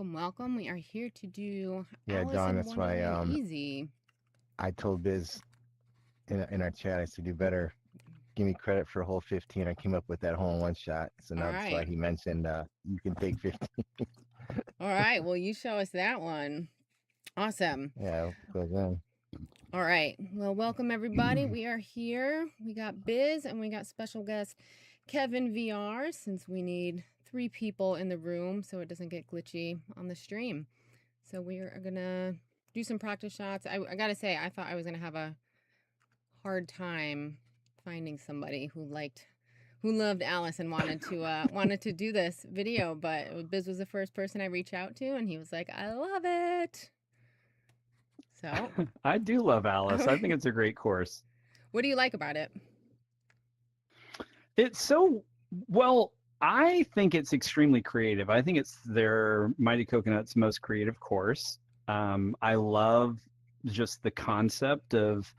Welcome, welcome. We are here to do Yeah, Alice John, in that's why Wonderland Easy. I told Biz in our chat, I said, you better give me credit for a whole 15. I came up with that hole in one shot. So All now that's why right. he mentioned you can take 15. All right. Well, you show us that one. Awesome. Yeah, goes in. All right. Well, welcome everybody. We are here. We got Biz and we got special guest Kevin VR since we need 3 people in the room so it doesn't get glitchy on the stream. So we are going to do some practice shots. I got to say, I thought I was going to have a hard time finding somebody who loved Alice and wanted to do this video, but Biz was the first person I reached out to and he was like, "I love it." So, I do love Alice. I think it's a great course. what do you like about it? It's so, well, I think it's extremely creative. I think it's their Mighty Coconut's most creative course. I love just the concept of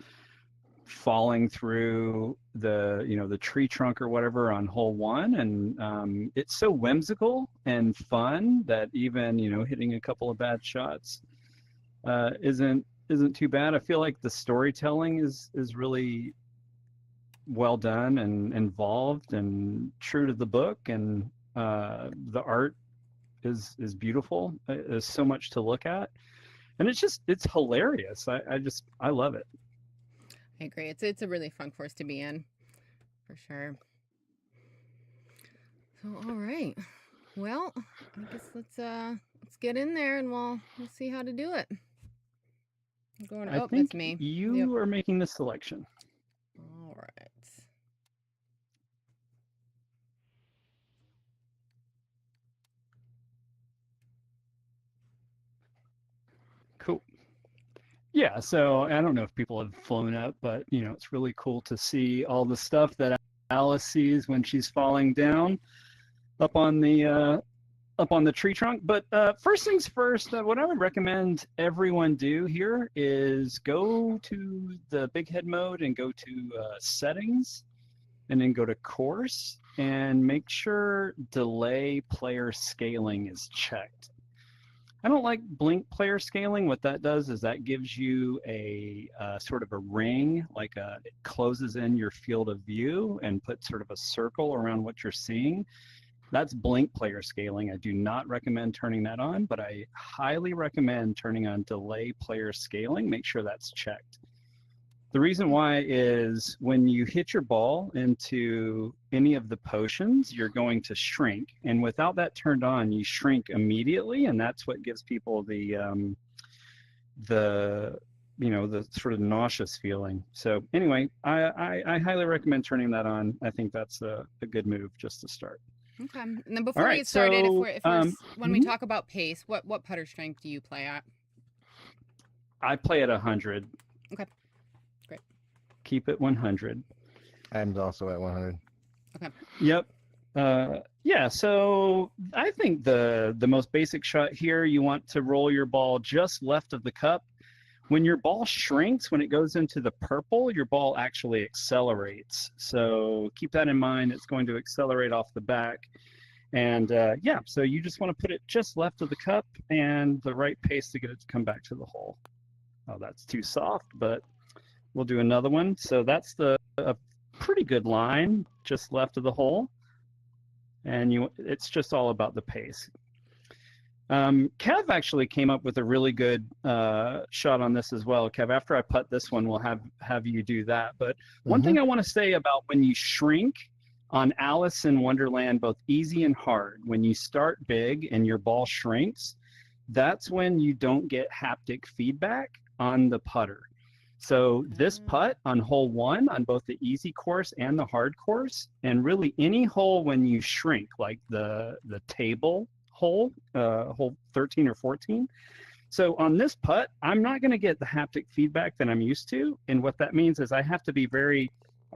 falling through the tree trunk or whatever on hole 1, and it's so whimsical and fun that even hitting a couple of bad shots isn't too bad. I feel like the storytelling is really well done and involved and true to the book, and the art is beautiful. There's so much to look at, and it's hilarious. I love it. I agree. It's a really fun course to be in, for sure. So, all right. Well, I guess let's get in there and we'll see how to do it. I'm going. I Oh, think that's me. you Yep. are making the selection. All right. Cool. Yeah, so I don't know if people have flown up, but it's really cool to see all the stuff that Alice sees when she's falling down up on the tree trunk. But first things first, what I would recommend everyone do here is go to the big head mode and go to settings, and then go to course and make sure delay player scaling is checked. I don't like blink player scaling. What that does is that gives you a sort of a ring, like it closes in your field of view and puts sort of a circle around what you're seeing. That's blink player scaling. I do not recommend turning that on, but I highly recommend turning on delay player scaling. Make sure that's checked. The reason why is when you hit your ball into any of the potions, you're going to shrink. And without that turned on, you shrink immediately. And that's what gives people the sort of nauseous feeling. So anyway, I highly recommend turning that on. I think that's a good move just to start. Okay. And then before we get started, when we talk about pace, what putter strength do you play at? I play at 100. Okay. Great. Keep it 100. I'm also at 100. Okay. Yep. Yeah, so I think the most basic shot here, you want to roll your ball just left of the cup. When your ball shrinks, when it goes into the purple, your ball actually accelerates. So keep that in mind. It's going to accelerate off the back. And yeah, so you just want to put it just left of the cup and the right pace to get it to come back to the hole. Oh, that's too soft, but we'll do another one. So that's a pretty good line just left of the hole. And it's just all about the pace. Kev actually came up with a really good shot on this as well. Kev, after I putt this one, we'll have you do that. But one thing I want to say about when you shrink on Alice in Wonderland, both easy and hard, when you start big and your ball shrinks, that's when you don't get haptic feedback on the putter. So this putt on hole 1 on both the easy course and the hard course, and really any hole when you shrink, like the table hole, hole 13 or 14. So on this putt, I'm not going to get the haptic feedback that I'm used to. And what that means is I have to be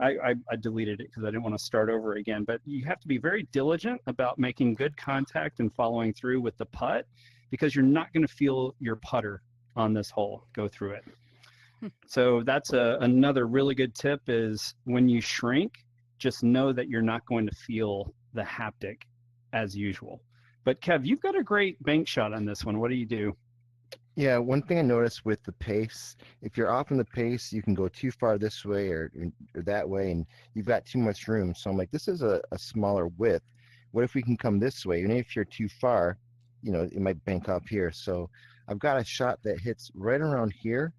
I deleted it because I didn't want to start over again, but you have to be very diligent about making good contact and following through with the putt, because you're not going to feel your putter on this hole go through it. So that's another really good tip is when you shrink, just know that you're not going to feel the haptic as usual. But Kev, you've got a great bank shot on this one. What do you do? Yeah, one thing I noticed with the pace, if you're off in the pace, you can go too far this way or that way, and you've got too much room. So I'm like, this is a smaller width. What if we can come this way? And if you're too far, it might bank up here. So I've got a shot that hits right around here,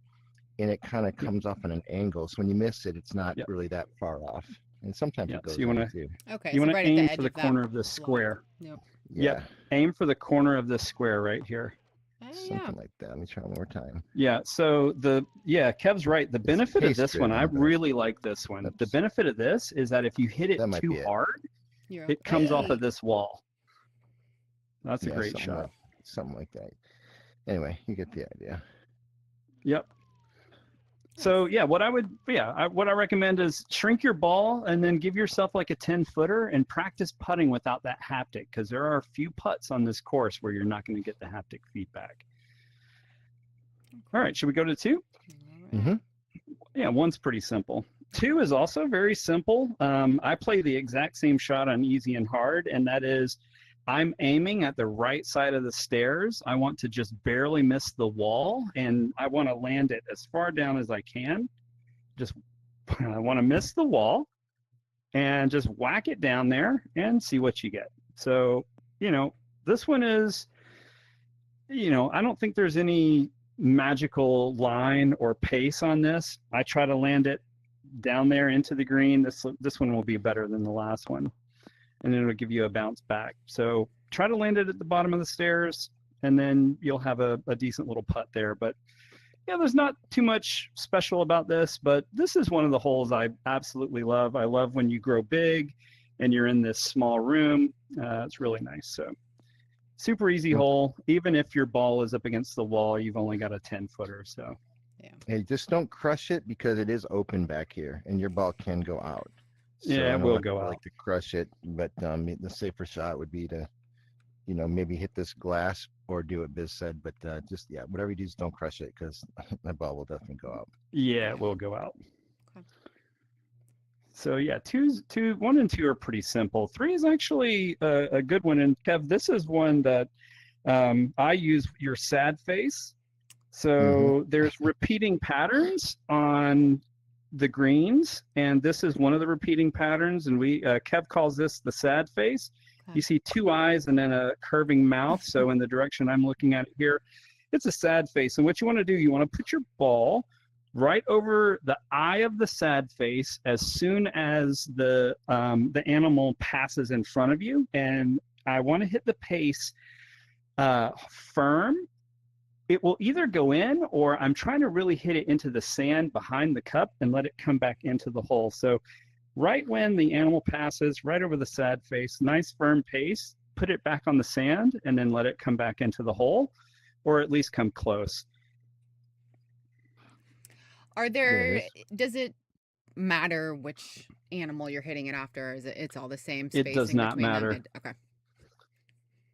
and it kind of comes off on an angle. So when you miss it, it's not Yep. really that far off. And sometimes Yeah, it goes so you want to too. Okay, you so want right to at the aim edge for the of that corner of this block. square. Yep. Yeah, Yep. Aim for the corner of this square right here. Yeah. something like that. Let me try one more time. Yeah, so Kev's right. The benefit of pace this one, I driven, but- really like this one. The Oops. benefit of this is that if you hit it That might too be it. hard, You're it comes off okay. of this wall. That's a Yeah, great something shot. something like that. Anyway, you get the idea. Yep. So yeah, what I recommend is shrink your ball and then give yourself like a 10-footer and practice putting without that haptic, because there are a few putts on this course where you're not going to get the haptic feedback. All right, should we go to 2? All right. Yeah, 1's pretty simple. 2 is also very simple. I play the exact same shot on easy and hard, and that is I'm aiming at the right side of the stairs. I want to just barely miss the wall, and I want to land it as far down as I can. I want to miss the wall and just whack it down there and see what you get. So, this one is, I don't think there's any magical line or pace on this. I try to land it down there into the green. This one will be better than the last one, and then it'll give you a bounce back. So try to land it at the bottom of the stairs, and then you'll have a decent little putt there. But yeah, there's not too much special about this, but this is one of the holes I absolutely love. I love when you grow big and you're in this small room. It's really nice. So super easy hole. Even if your ball is up against the wall, you've only got a 10-footer. So Yeah. Hey, just don't crush it because it is open back here, and your ball can go out. So Yeah, I it know will I go like out. to crush it, but the safer shot would be to, maybe hit this glass or do what Biz said. But whatever you do, just don't crush it because that ball will definitely go out. Yeah, it will go out. Okay. So yeah, 1 and 2 are pretty simple. 3 is actually a good one. And Kev, this is one that I use your sad face. So there's repeating patterns on the greens, and this is one of the repeating patterns. And Kev calls this the sad face. Okay. You see 2 eyes and then a curving mouth. So in the direction I'm looking at here, it's a sad face. And what you want to do, you want to put your ball right over the eye of the sad face as soon as the animal passes in front of you. And I want to hit the pace firm. It will either go in, or I'm trying to really hit it into the sand behind the cup and let it come back into the hole. So right when the animal passes right over the sad face, nice firm pace, put it back on the sand and then let it come back into the hole, or at least come close. Does it matter which animal you're hitting it after? Is it's all the same It spacing does not between them? matter. Okay.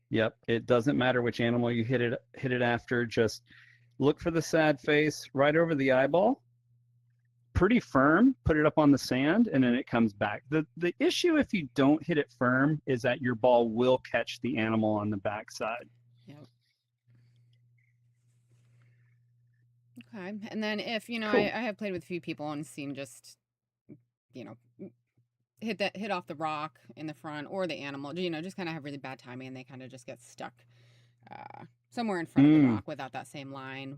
Yep, it doesn't matter which animal you hit it after. Just look for the sad face right over the eyeball. Pretty firm, put it up on the sand, and then it comes back. The issue if you don't hit it firm is that your ball will catch the animal on the backside. Yep. Okay. And then if, Cool. I have played with a few people and seen just, hit off the rock in the front or the animal, just kind of have really bad timing and they kind of just get stuck somewhere in front of the rock without that same line.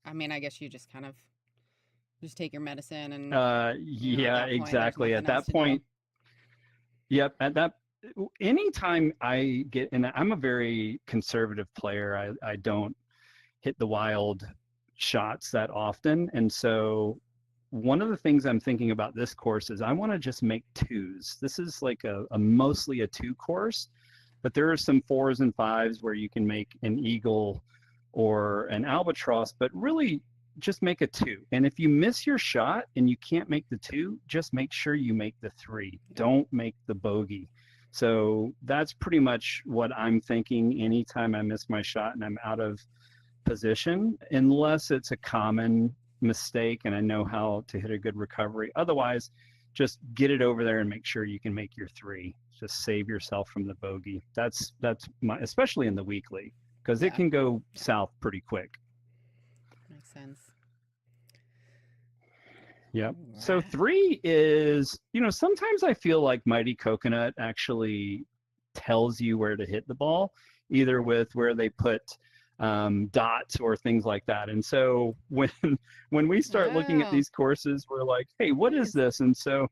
I guess you just kind of just take your medicine and yeah, exactly. At that point, yep, anytime I get, and I'm a very conservative player, I don't hit the wild shots that often. And so one of the things I'm thinking about this course is I want to just make 2s. This is like a mostly a 2 course, but there are some 4s and 5s where you can make an eagle or an albatross, but really just make a 2. And if you miss your shot and you can't make the 2, just make sure you make the 3. Don't make the bogey. So that's pretty much what I'm thinking anytime I miss my shot and I'm out of position, unless it's a common mistake and I know how to hit a good recovery. Otherwise, just get it over there and make sure you can make your 3. just save yourself from the bogey. That's my, especially in the weekly, because it Yeah. can go south pretty quick. Makes sense. Yep. All So right. 3 is, sometimes I feel like Mighty Coconut actually tells you where to hit the ball, either with where they put dots or things like that. And so when we start looking at Oh, these courses, we're like, hey, what is nice. this? And so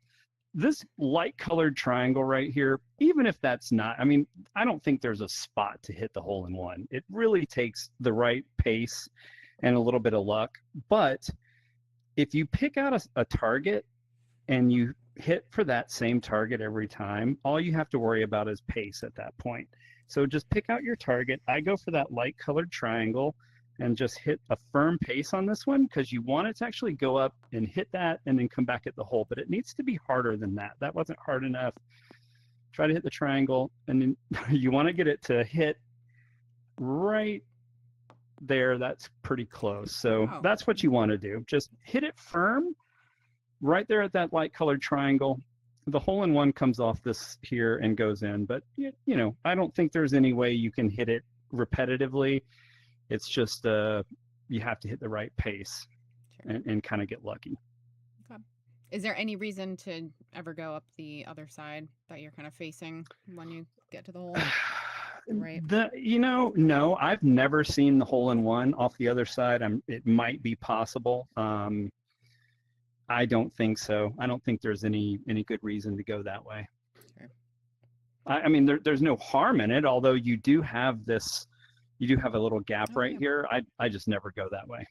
this light colored triangle right here, even if that's not, I mean, I don't think there's a spot to hit the hole in one. It really takes the right pace and a little bit of luck. But if you pick out a target and you hit for that same target every time, all you have to worry about is pace at that point. So just pick out your target. I go for that light colored triangle and just hit a firm pace on this one, because you want it to actually go up and hit that and then come back at the hole, but it needs to be harder than that. That wasn't hard enough. Try to hit the triangle, and then you want to get it to hit right there. That's pretty close. So Wow. that's what you want to do. Just hit it firm right there at that light colored triangle. The hole in one comes off this here and goes in, but I don't think there's any way you can hit it repetitively. It's just you have to hit the right pace Sure. and kind of get lucky. Okay. Is there any reason to ever go up the other side that you're kind of facing when you get to the hole? Right. No, I've never seen the hole in one off the other side. It might be possible. I don't think so. I don't think there's any good reason to go that way. Sure. I mean, there's no harm in it, although you do have a little gap Oh, right yeah. here. I just never go that way.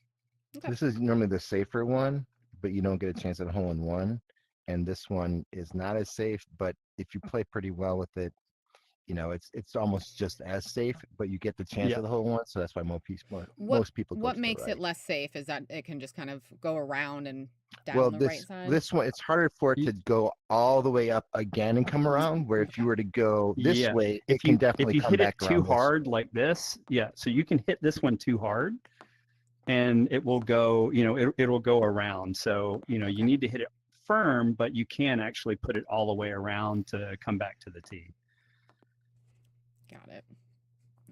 Okay. This is normally the safer one, but you don't get a chance at a hole in one. And this one is not as safe, but if you play pretty well with it, it's almost just as safe, but you get the chance Yeah. of the hole in one. So that's why most people go What to the makes right. it less safe is that it can just kind of go around and down Well, the right side. this one, it's harder for it You- to go all the way up again and come around. Where if you Okay. were to go this Yeah. way, If it can you definitely come hit it back too around this hard way. like this, yeah, so you can hit this one too hard and it will go, it'll go around. So, you Okay. need to hit it firm, but you can actually put it all the way around to come back to the tee. Got it.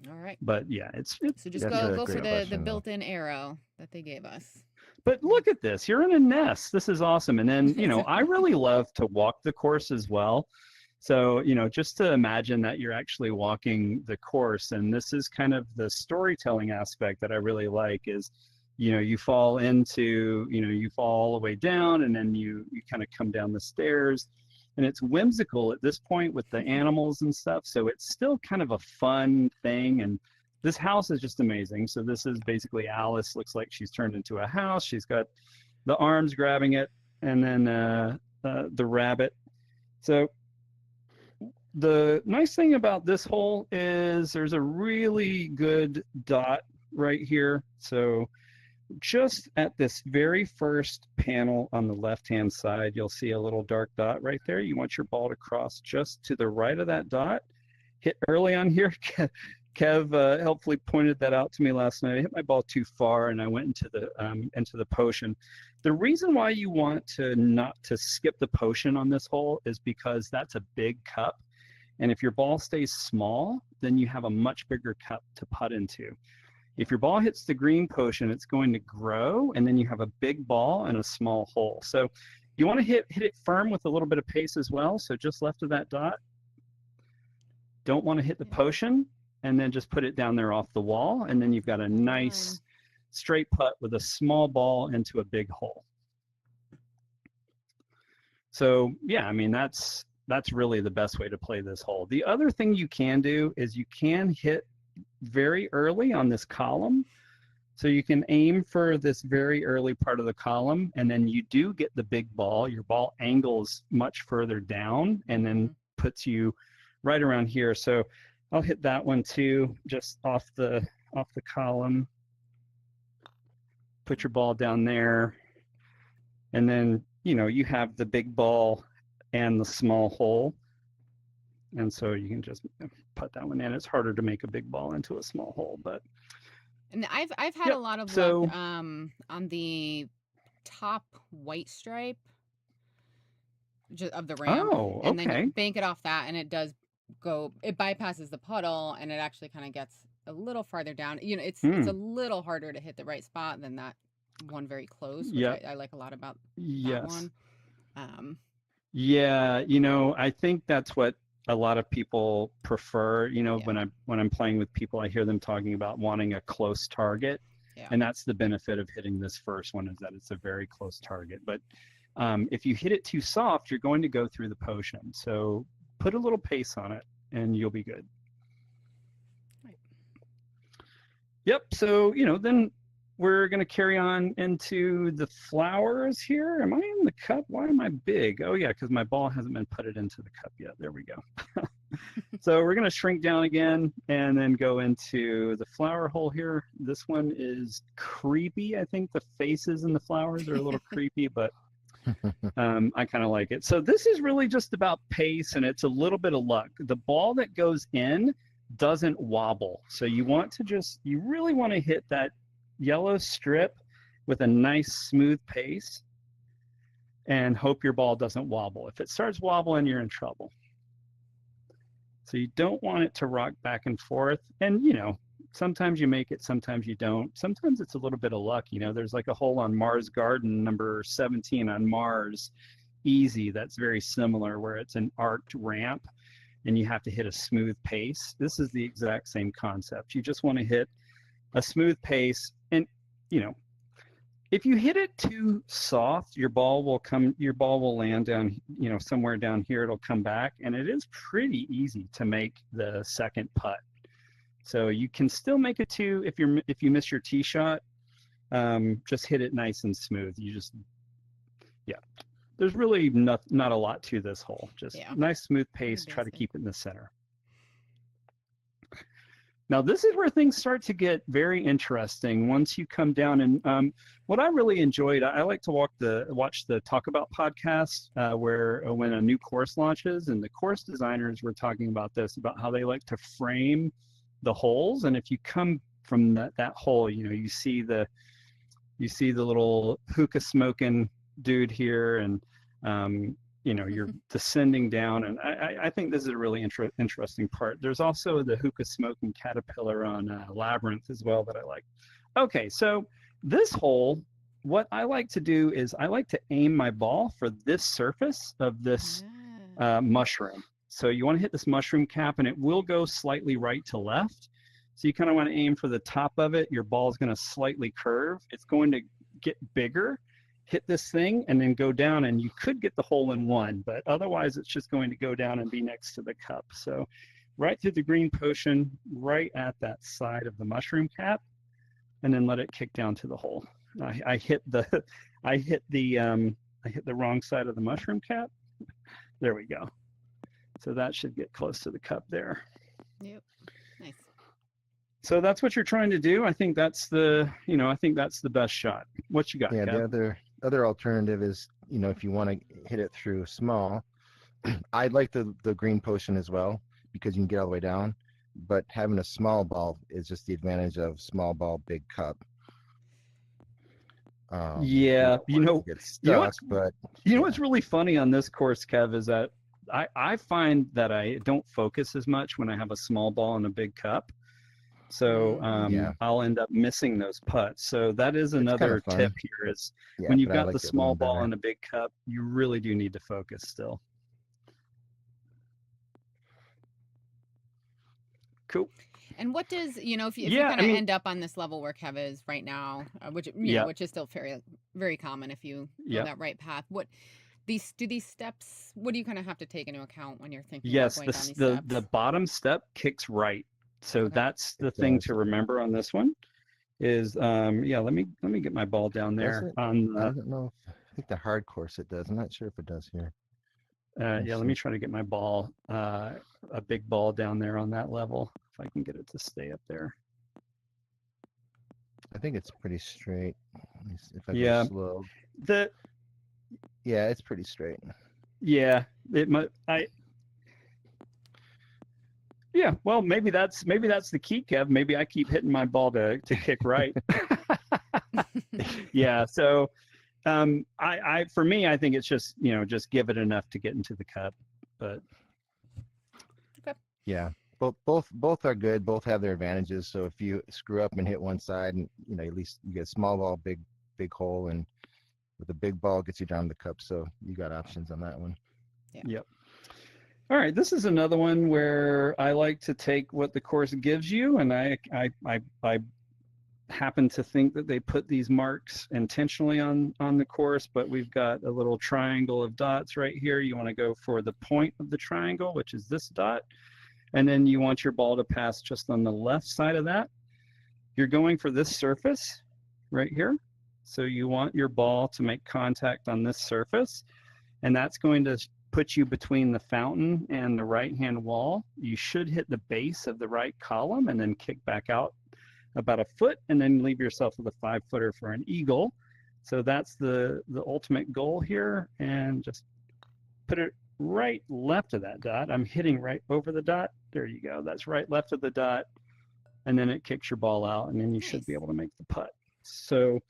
All right. But yeah, it's So just That's go a for great the question, though. built-in arrow that they gave us. But look at this. You're in a nest. This is awesome. And then, It's I really love to walk the course as well. So, just to imagine that you're actually walking the course, and this is kind of the storytelling aspect that I really like is, you fall all the way down, and then you kind of come down the stairs, and it's whimsical at this point with the animals and stuff. So it's still kind of a fun thing. And this house is just amazing. So this is basically Alice. Looks like she's turned into a house. She's got the arms grabbing it, and then the rabbit. So the nice thing about this hole is there's a really good dot right here. So just at this very first panel on the left-hand side, you'll see a little dark dot right there. You want your ball to cross just to the right of that dot. Hit early on here. Kev helpfully pointed that out to me last night. I hit my ball too far and I went into the potion. The reason why you want to not to skip the potion on this hole is because that's a big cup. And if your ball stays small, then you have a much bigger cup to putt into. If your ball hits the green potion, it's going to grow, and then you have a big ball and a small hole. So you want to hit it firm with a little bit of pace as well. So just left of that dot. Don't want to hit the potion, and then just put it down there off the wall, and then you've got a nice straight putt with a small ball into a big hole. So yeah, I mean, that's really the best way to play this hole. The other thing you can do is you can hit very early on this column. So you can aim for this very early part of the column, and then you do get the big ball. Your ball angles much further down and then puts you right around here. So I'll hit that one too, just off the column. Put your ball down there, and then you have the big ball and the small hole, and so you can just put that one in. It's harder to make a big ball into a small hole, but and I've had a lot of luck on the top white stripe. of the ram, Oh, and then okay. you bank it off that, and it does go. It bypasses the puddle, and it actually kind of gets a little farther down. You know, it's a little harder to hit the right spot than that one very close, which Yep. I like a lot about that Yes. one. Yeah, you know, I think that's what a lot of people prefer. You know, Yeah. when I'm playing with people, I hear them talking about wanting a close target, Yeah. and that's the benefit of hitting this first one, is that it's a very close target. But if you hit it too soft, you're going to go through the potion. So put a little pace on it, and you'll be good. Right. Yep. So, you know, then we're going to carry on into the flowers here. Am I in the cup? Why am I big? Oh, yeah, because my ball hasn't been putted into the cup yet. There we go. So we're going to shrink down again and then go into the flower hole here. This one is creepy. I think the faces and the flowers are a little creepy, but I kind of like it. So this is really just about pace, and it's a little bit of luck. The ball that goes in doesn't wobble. So you really want to hit that yellow strip with a nice smooth pace and hope your ball doesn't wobble. If it starts wobbling, you're in trouble. So you don't want it to rock back and forth. And, you know, sometimes you make it, sometimes you don't. Sometimes it's a little bit of luck. You know, there's like a hole on Mars Garden, number 17 on Mars, easy, that's very similar, where it's an arced ramp and you have to hit a smooth pace. This is the exact same concept. You just want to hit a smooth pace, and, you know, if you hit it too soft, your ball will land down, you know, somewhere down here. It'll come back, and it is pretty easy to make the second putt. So you can still make a two if you miss your tee shot. Just hit it nice and smooth. There's really not a lot to this hole. Just nice smooth pace. Try to keep it in the center. Now this is where things start to get very interesting once you come down. And what I really enjoyed, I like to watch the Talkabout podcast where when a new course launches, and the course designers were talking about this, about how they like to frame the holes. And if you come from that hole, you know, you see the little hookah smoking dude here, and you know, you're descending down, and I think this is a really interesting part. There's also the hookah smoking caterpillar on Labyrinth as well that I like. Okay, so this hole, what I like to do is I like to aim my ball for this surface of this mushroom. So you want to hit this mushroom cap, and it will go slightly right to left. So you kind of want to aim for the top of it. Your ball is going to slightly curve. It's going to get bigger, hit this thing, and then go down, and you could get the hole in one, but otherwise it's just going to go down and be next to the cup. So right through the green potion, right at that side of the mushroom cap, and then let it kick down to the hole. I hit the wrong side of the mushroom cap. There we go. So that should get close to the cup there. Yep. Nice. So that's what you're trying to do. I think that's the best shot. What you got, Yeah, Kev? the other alternative is, you know, if you want to hit it through small, I like the green potion as well, because you can get all the way down, but having a small ball is just the advantage of small ball, big cup. Yeah, you know what's really funny on this course, Kev, is that I find that I don't focus as much when I have a small ball and a big cup. So I'll end up missing those putts. So that is another tip here, is when you've got the small ball and a big cup, you really do need to focus still. Cool. And what does, you know, if you kind of end up on this level where Kev is right now, which is still very, very common if you go that right path, do these steps, what do you kind of have to take into account when you're thinking about going down these steps? The bottom step kicks right. So that's the thing to remember on this one is, let me get my ball down there. I don't know. I think the hard course it does. I'm not sure if it does here. Let me try to get my ball, a big ball down there on that level, if I can get it to stay up there. I think it's pretty straight. If I go slow. It's pretty straight. Yeah, it might. Yeah, well, maybe that's the key, Kev. Maybe I keep hitting my ball to kick right. Yeah, so For me, I think it's just, just give it enough to get into the cup. But Yeah. Both are good. Both have their advantages. So if you screw up and hit one side, and at least you get a small ball, big hole, and with a big ball gets you down the cup. So you got options on that one. Yeah. Yep. All right, this is another one where I like to take what the course gives you, and I happen to think that they put these marks intentionally on the course, but we've got a little triangle of dots right here. You want to go for the point of the triangle, which is this dot, and then you want your ball to pass just on the left side of that. You're going for this surface right here. So you want your ball to make contact on this surface, and that's going to put you between the fountain and the right-hand wall. You should hit the base of the right column and then kick back out about a foot, and then leave yourself with a 5-footer for an eagle. So that's the ultimate goal here, and just put it right left of that dot. I'm hitting right over the dot. There you go. That's right left of the dot, and then it kicks your ball out, and then you should be able to make the putt. So,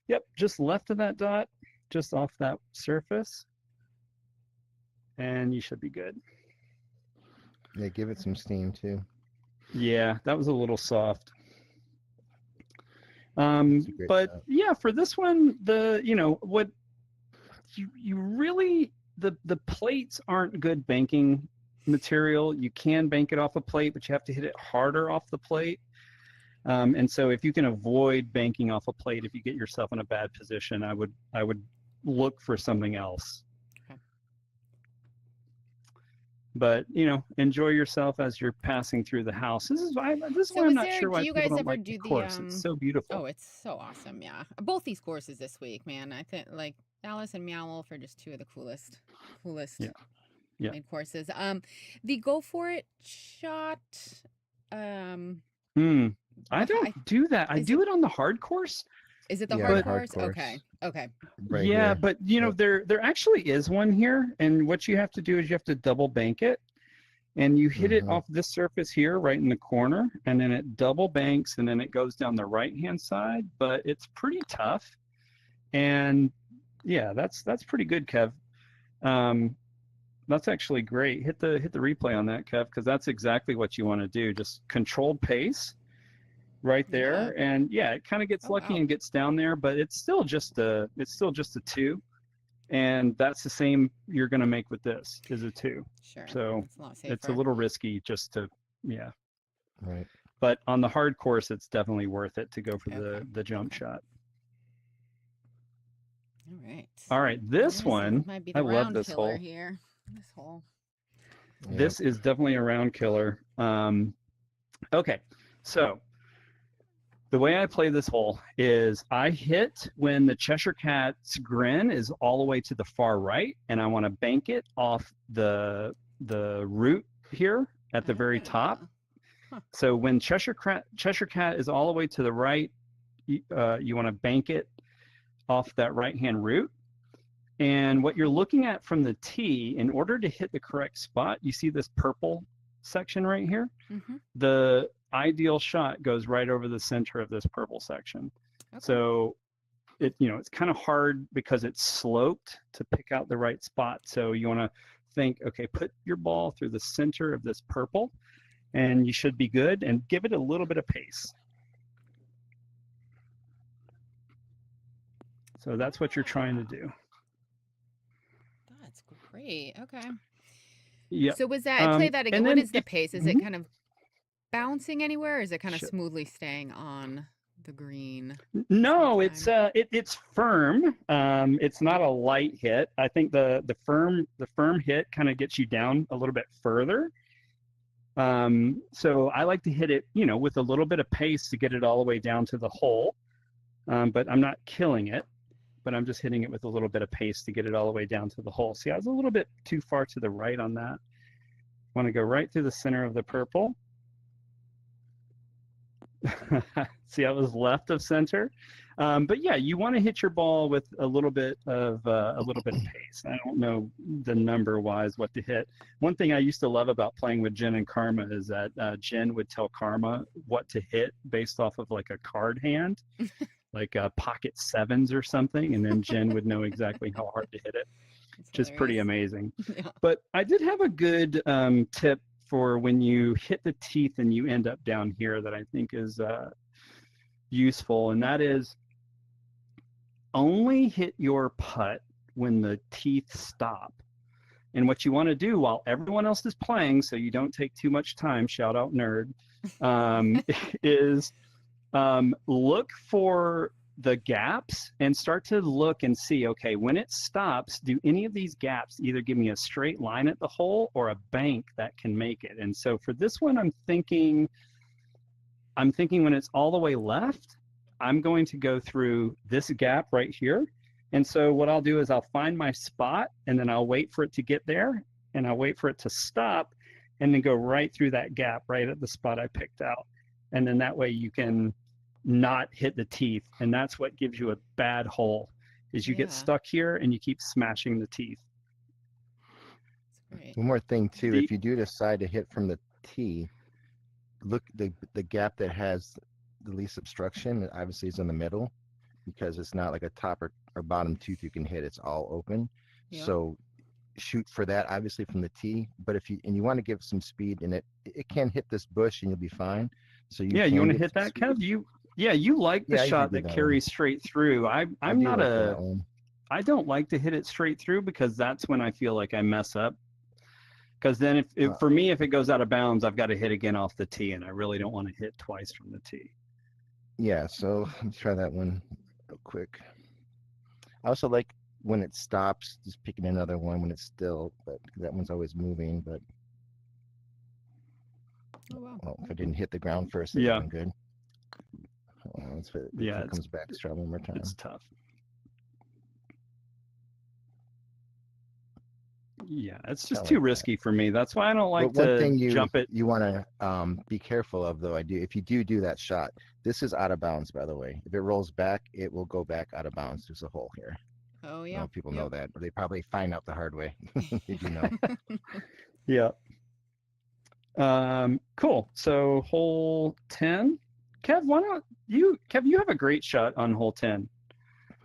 yep, just left of that dot, just off that surface, and you should be good. Yeah, give it some steam too. Yeah, that was a little soft. But shot. Yeah, for this one, what you really, the plates aren't good banking material. You can bank it off a plate, but you have to hit it harder off the plate. And so if you can avoid banking off a plate, if you get yourself in a bad position, I would look for something else. Okay. But enjoy yourself as you're passing through the house. This is why So I'm not sure why do you people guys don't ever like do the course. It's so beautiful. Oh, it's so awesome. Yeah. Both these courses this week, man. I think like Alice and Meow Wolf are just two of the coolest Yeah. made courses. The go for it shot. I don't do that. I do it on the hard course. Is it the Yeah, hard the hard course? course. Okay. Right Yeah, here. but there actually is one here, and what you have to do is you have to double bank it, and you hit it off this surface here right in the corner, and then it double banks, and then it goes down the right hand side. But it's pretty tough, and yeah, that's pretty good, Kev. That's actually great. Hit the replay on that, Kev, because that's exactly what you want to do. Just controlled pace right there. Yeah. And yeah, it kind of gets lucky and gets down there, but it's still just a 2, and that's the same you're going to make with this, is a 2. Sure. So it's a little risky just to Right. But on the hard course, it's definitely worth it to go for the jump shot. All right, this one might be the I love round this killer hole here. This hole. Yeah. This is definitely a round killer. Okay, so the way I play this hole is I hit when the Cheshire Cat's grin is all the way to the far right, and I want to bank it off the root here at the very top. So when Cheshire Cat is all the way to the right, you want to bank it off that right-hand root. And what you're looking at from the tee, in order to hit the correct spot, you see this purple section right here? The ideal shot goes right over the center of this purple section. So it's kind of hard because it's sloped to pick out the right spot. So you want to think, okay, put your ball through the center of this purple, and you should be good, and give it a little bit of pace. So that's what you're trying to do. That's great. Okay. Yeah. So was that, play that again. What is the pace? Is it Mhm. kind of bouncing anywhere, or is it kind of smoothly staying on the green? No, it's firm. It's not a light hit. I think the firm hit kind of gets you down a little bit further. So I like to hit it, with a little bit of pace to get it all the way down to the hole. But I'm not killing it, but I'm just hitting it with a little bit of pace to get it all the way down to the hole. See, I was a little bit too far to the right on that. Want to go right through the center of the purple. See, I was left of center. But yeah, you want to hit your ball with a little bit of pace. I don't know the number wise what to hit. One thing I used to love about playing with Jen and Karma is that Jen would tell Karma what to hit based off of like a card hand. like pocket sevens or something, and then Jen would know exactly how hard to hit it, which is pretty amazing. Yeah. But I did have a good tip for when you hit the teeth and you end up down here that I think is useful, and that is only hit your putt when the teeth stop. And what you want to do while everyone else is playing, so you don't take too much time, shout out nerd, is look for the gaps and start to look and see, okay, when it stops, do any of these gaps either give me a straight line at the hole or a bank that can make it? And so for this one, I'm thinking when it's all the way left, I'm going to go through this gap right here. And so what I'll do is I'll find my spot, and then I'll wait for it to get there, and I'll wait for it to stop, and then go right through that gap right at the spot I picked out. And then that way you can not hit the teeth, and that's what gives you a bad hole, is you get stuck here and you keep smashing the teeth. That's great. One more thing too, if you do decide to hit from the tee, look, the gap that has the least obstruction obviously is in the middle, because it's not like a top or bottom tooth you can hit, it's all open. Yep. So shoot for that obviously from the tee, but if you want to give some speed, and it can hit this bush and you'll be fine. So you you want to hit that, Kev? You like the shot that carries straight through. I don't like to hit it straight through, because that's when I feel like I mess up. Because then for me, if it goes out of bounds, I've got to hit again off the tee, and I really don't want to hit twice from the tee. Yeah, so let's try that one real quick. I also like when it stops, just picking another one when it's still, but that one's always moving. But well, if I didn't hit the ground first, it would have been good. If it comes back, let's try one more time. It's tough. Yeah, it's just too risky for me. That's why I don't like to jump it. You want to be careful of, though, if you do that shot, this is out of bounds, by the way. If it rolls back, it will go back out of bounds. There's a hole here. Oh, yeah. People know that, but they probably find out the hard way. Did you know? Yeah. Cool. So hole 10. Kev, you have a great shot on hole 10.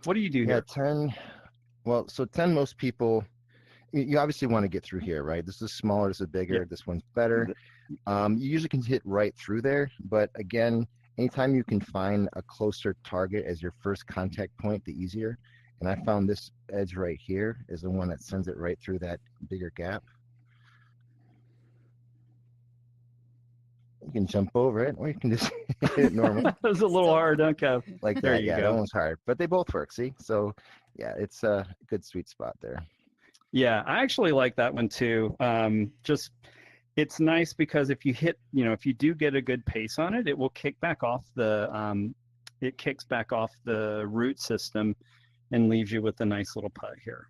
What do you do here? 10. Well, so 10, most people, you obviously want to get through here, right? This is smaller, this is bigger, this one's better. You usually can hit right through there, but again, anytime you can find a closer target as your first contact point, the easier. And I found this edge right here is the one that sends it right through that bigger gap. You can jump over it, or you can just hit it normal. That was a little hard, huh, Kev? Like there that, you go. That one's hard, but they both work, see? So, yeah, it's a good sweet spot there. Yeah, I actually like that one too. It's nice because if you hit, if you do get a good pace on it, it will kick back off the, root system and leaves you with a nice little putt here.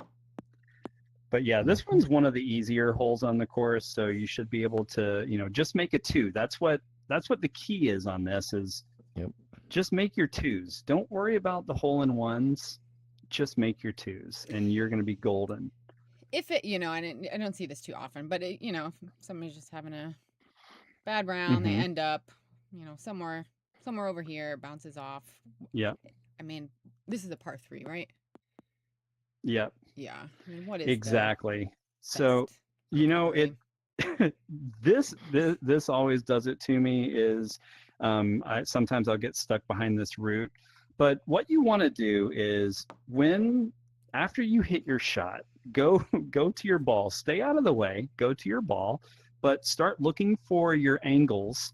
But yeah, this one's one of the easier holes on the course, so you should be able to, just make a two. That's what the key is on this, is just make your twos. Don't worry about the hole-in-ones. Just make your twos, and you're going to be golden. If it, I don't see this too often, but if somebody's just having a bad round, they end up, somewhere over here, bounces off. Yeah. I mean, this is a par 3, right? Yeah. Yeah. I mean, what is exactly? So, this always does it to me is, sometimes I'll get stuck behind this root, but what you want to do is after you hit your shot, go to your ball, stay out of the way, go to your ball, but start looking for your angles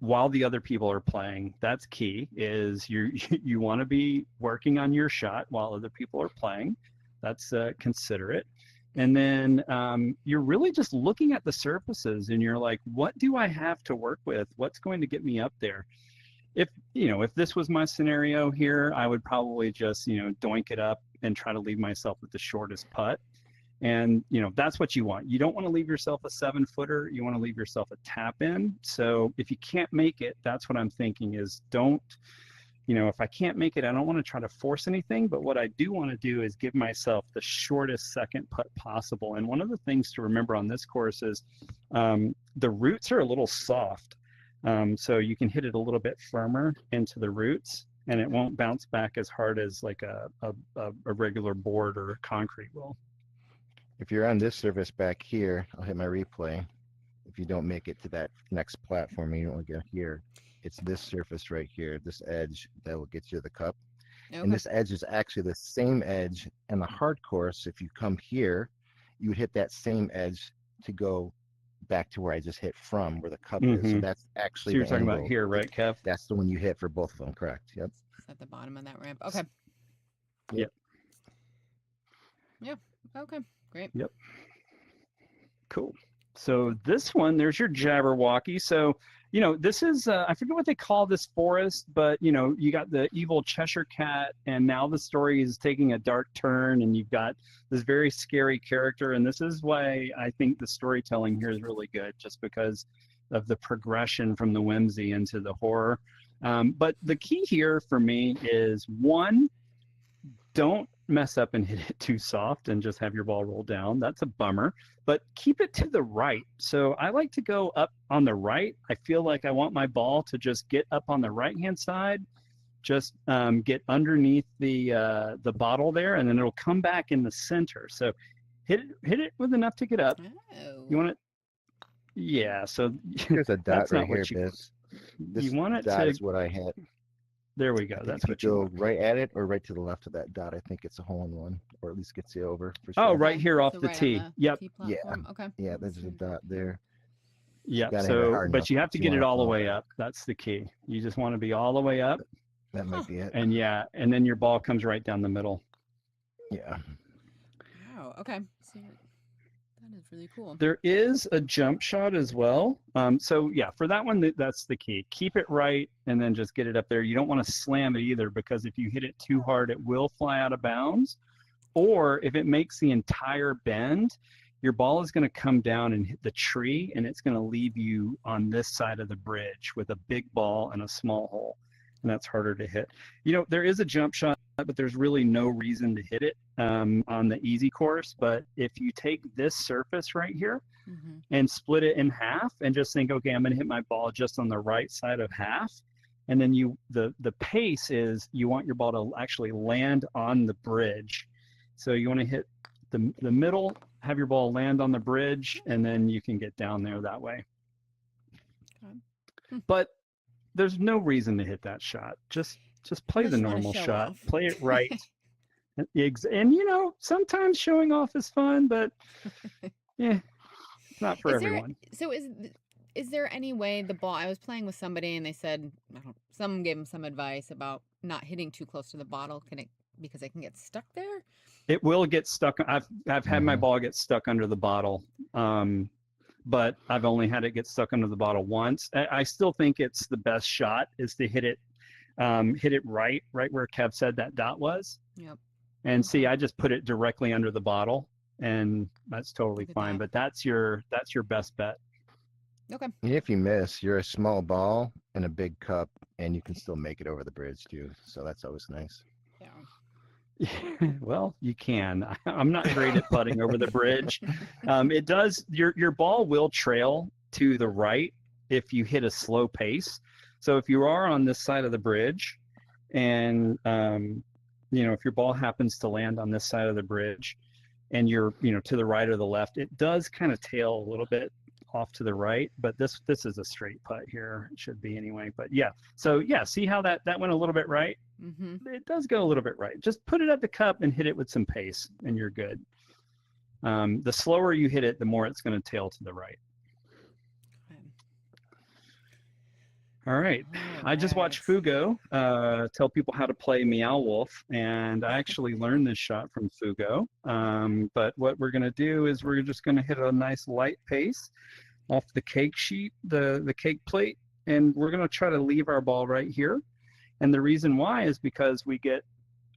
while the other people are playing. That's key, is you want to be working on your shot while other people are playing. That's considerate. And then you're really just looking at the surfaces, and you're like, what do I have to work with? What's going to get me up there? If this was my scenario here, I would probably just, doink it up and try to leave myself with the shortest putt. And, that's what you want. You don't want to leave yourself a 7-footer. You want to leave yourself a tap in. So if you can't make it, that's what I'm thinking is if I can't make it, I don't want to try to force anything. But what I do want to do is give myself the shortest second putt possible. And one of the things to remember on this course is the roots are a little soft. So you can hit it a little bit firmer into the roots, and it won't bounce back as hard as like a regular board or concrete will. If you're on this surface back here, I'll hit my replay. If you don't make it to that next platform and you don't get here, it's this surface right here, this edge that will get you to the cup. Okay. And this edge is actually the same edge in the hard course. If you come here, you would hit that same edge to go back to where I just hit from, where the cup is. So that's actually So you're the talking angle. about here, right, Kev? That's the one you hit for both of them, correct? Yep. It's at the bottom of that ramp. Okay. Yep. Yeah. Okay. Great. Yep. Cool. So this one, there's your Jabberwocky. So, you know, this is, I forget what they call this forest, but, you know, you got the evil Cheshire Cat, and now the story is taking a dark turn, and you've got this very scary character. And this is why I think the storytelling here is really good, just because of the progression from the whimsy into the horror. But the key here for me is, one, don't mess up and hit it too soft and just have your ball roll down. That's a bummer, but keep it to the right. So I like to go up on the right. I feel like I want my ball to just get up on the right-hand side, just get underneath the bottle there, and then it'll come back in the center. So hit it with enough to get up. Oh. You want it? Yeah. So There's a dot that's right not here, what Biz. This you want it dot to. is what I hit. There we go. I think That's if what you you go want. right at it or right to the left of that dot, I think it's a hole in one, or at least gets you over for Oh, sure. right Okay, here off so the right on tee. the Yep. tee Yeah. platform. Okay. Yeah, there's a dot there. Yeah. Gotta hit it So, hard but enough you have to if you get it wanna all the fall. way up. That's the key. You just want to be all the way up, That might be it. and yeah, and then your ball comes right down the middle. Yeah. Wow. Okay. So that is really cool. There is a jump shot as well. So yeah, for that one, that's the key. Keep it right, and then just get it up there. You don't want to slam it either, because if you hit it too hard, it will fly out of bounds. Or if it makes the entire bend, your ball is going to come down and hit the tree, and it's going to leave you on this side of the bridge with a big ball and a small hole, and that's harder to hit. You know, there is a jump shot, but there's really no reason to hit it on the easy course. But if you take this surface right here Mm-hmm. and split it in half and just think, okay, I'm going to hit my ball just on the right side of half, and then the pace is you want your ball to actually land on the bridge. So you want to hit the middle, have your ball land on the bridge, and then you can get down there that way. Okay. But there's no reason to hit that shot. Just play Unless the you wanna normal show shot. off. Play it right. And you know, sometimes showing off is fun, but yeah, it's not for everyone. So is there any way the ball? I was playing with somebody and they said someone gave them some advice about not hitting too close to the bottle. Because it can get stuck there? It will get stuck. I've had my ball get stuck under the bottle, but I've only had it get stuck under the bottle once. I still think it's the best shot is to hit it right where Kev said that dot was. Yep. And see, I just put it directly under the bottle, and that's totally Look at fine. that. But that's your best bet. Okay. And if you miss, you're a small ball in a big cup, and you can still make it over the bridge too. So that's always nice. Yeah. Well, you can. I'm not great at putting over the bridge. It does. Your ball will trail to the right if you hit a slow pace. So if you are on this side of the bridge, and you know, if your ball happens to land on this side of the bridge, and you're to the right or the left, it does kind of tail a little bit off to the right. But this is a straight putt here. It should be anyway. But yeah. So yeah, see how that went a little bit right. Mm-hmm. It does go a little bit right. Just put it at the cup and hit it with some pace, and you're good. The slower you hit it, the more it's going to tail to the right. All right. I just watched Fugo tell people how to play Meow Wolf, and I actually learned this shot from Fugo. But what we're going to do is we're just going to hit a nice light pace off the cake sheet, the cake plate, and we're going to try to leave our ball right here. And the reason why is because we get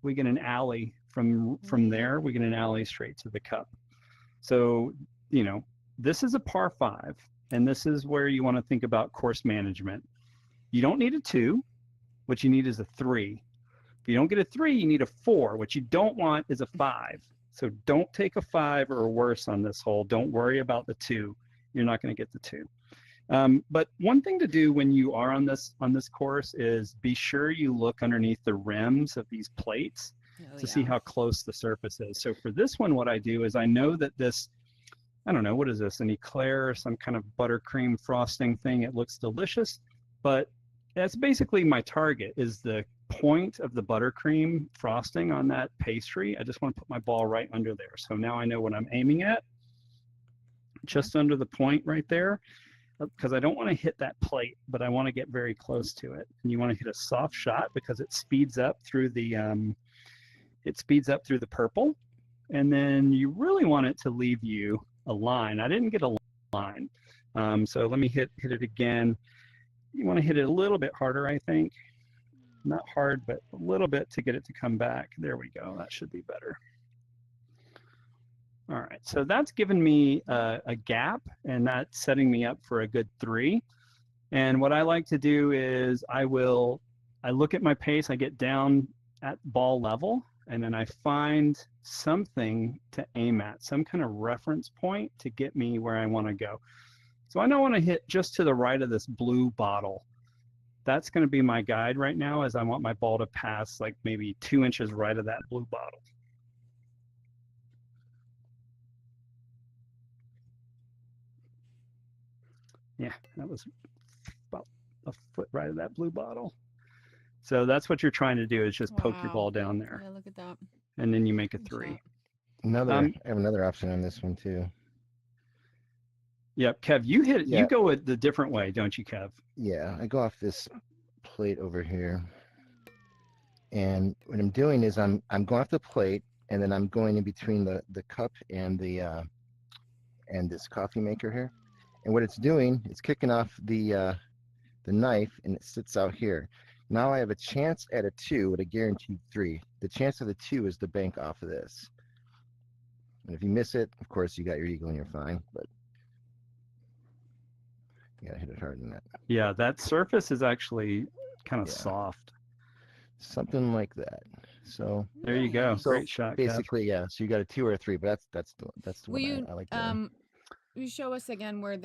an alley from there. We get an alley straight to the cup. So, you know, this is a par 5, and this is where you want to think about course management. You don't need a 2. What you need is a 3. If you don't get a 3, you need a 4. What you don't want is a 5. So don't take a 5 or worse on this hole. Don't worry about the 2. You're not going to get the 2. But one thing to do when you are on this course is be sure you look underneath the rims of these plates to see how close the surface is. So for this one, what I do is I know that this, I don't know, what is this, an eclair or some kind of buttercream frosting thing. It looks delicious, but that's basically my target, is the point of the buttercream frosting on that pastry. I just want to put my ball right under there. So now I know what I'm aiming at, just under the point right there, because I don't want to hit that plate, but I want to get very close to it. And you want to hit a soft shot because it speeds up through the purple. And then you really want it to leave you a line. I didn't get a line. So let me hit it again. You want to hit it a little bit harder, I think. Not hard, but a little bit to get it to come back. There we go. That should be better. All right, so that's given me a gap, and that's setting me up for a good 3. And what I like to do is I look at my pace, I get down at ball level, and then I find something to aim at, some kind of reference point to get me where I want to go. So I don't want to hit just to the right of this blue bottle. That's going to be my guide right now, as I want my ball to pass like maybe 2 inches right of that blue bottle. Yeah, that was about a foot right of that blue bottle. So that's what you're trying to do, is just poke your ball down there. Yeah, look at that. And then you make a 3. I have another option on this one too. Yep, Kev, you hit it. Yeah. You go it the different way, don't you, Kev? Yeah, I go off this plate over here. And what I'm doing is I'm going off the plate, and then I'm going in between the cup and the and this coffee maker here. And what it's doing, it's kicking off the knife, and it sits out here. Now I have a chance at a 2 with a guaranteed 3. The chance of the 2 is the bank off of this. And if you miss it, of course, you got your eagle and you're fine, but you gotta hit it hard in that. Yeah, that surface is actually kind of soft. Something like that. So there you go. So great shot, basically, Kev. yeah. So you got a 2 or a 3, but that's the Will one you, I like better. you show us again where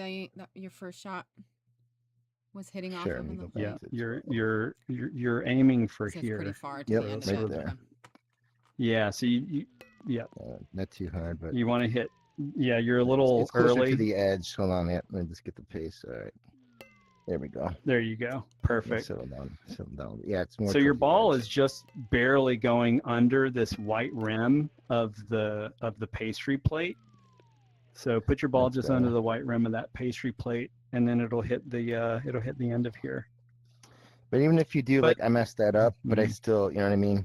your first shot was hitting off Sure, of let me in the go back. plate? Yeah. You're aiming for So it's here. pretty far to Yep, the end right of it. there. Okay. Yeah, so Not too hard, but you want to hit. Yeah, you're a little it's closer early. to the edge. Hold on, let me just get the pace. All right, there we go. There you go. Perfect. Settle down. Yeah, it's more. So your towards the ball edge. is just barely going under this white rim of the pastry plate. So put your ball That's just better. under the white rim of that pastry plate, and then it'll hit the end of here. But even if you do, like, I messed that up, but I Mhm. still, you know what I mean?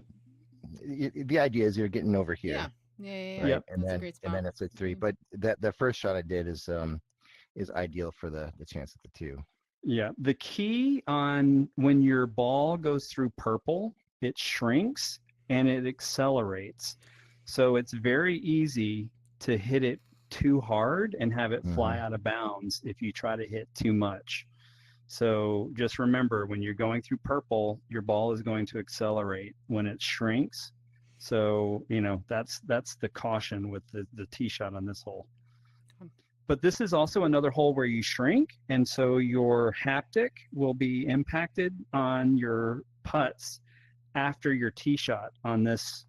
The idea is you're getting over here. Yeah. Right? Yep. And That's a then great and then spot. it's a 3. But the first shot I did is ideal for the chance at the 2. Yeah, the key on when your ball goes through purple, it shrinks and it accelerates. So it's very easy to hit it too hard and have it fly out of bounds if you try to hit too much. So just remember, when you're going through purple, your ball is going to accelerate when it shrinks. So, that's the caution with the tee shot on this hole. But this is also another hole where you shrink, and so your haptic will be impacted on your putts after your tee shot on this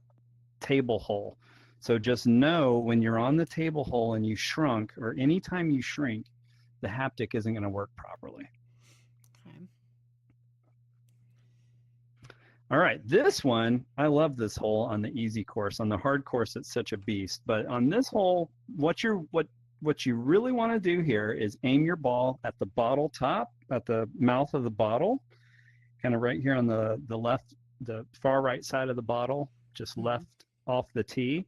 table hole. So just know, when you're on the table hole and you shrunk, or anytime you shrink, the haptic isn't going to work properly. Okay. All right, this one, I love this hole on the easy course. On the hard course, it's such a beast. But on this hole, what you really want to do here is aim your ball at the bottle top, at the mouth of the bottle, kind of right here on the left, the far right side of the bottle, just left off the tee.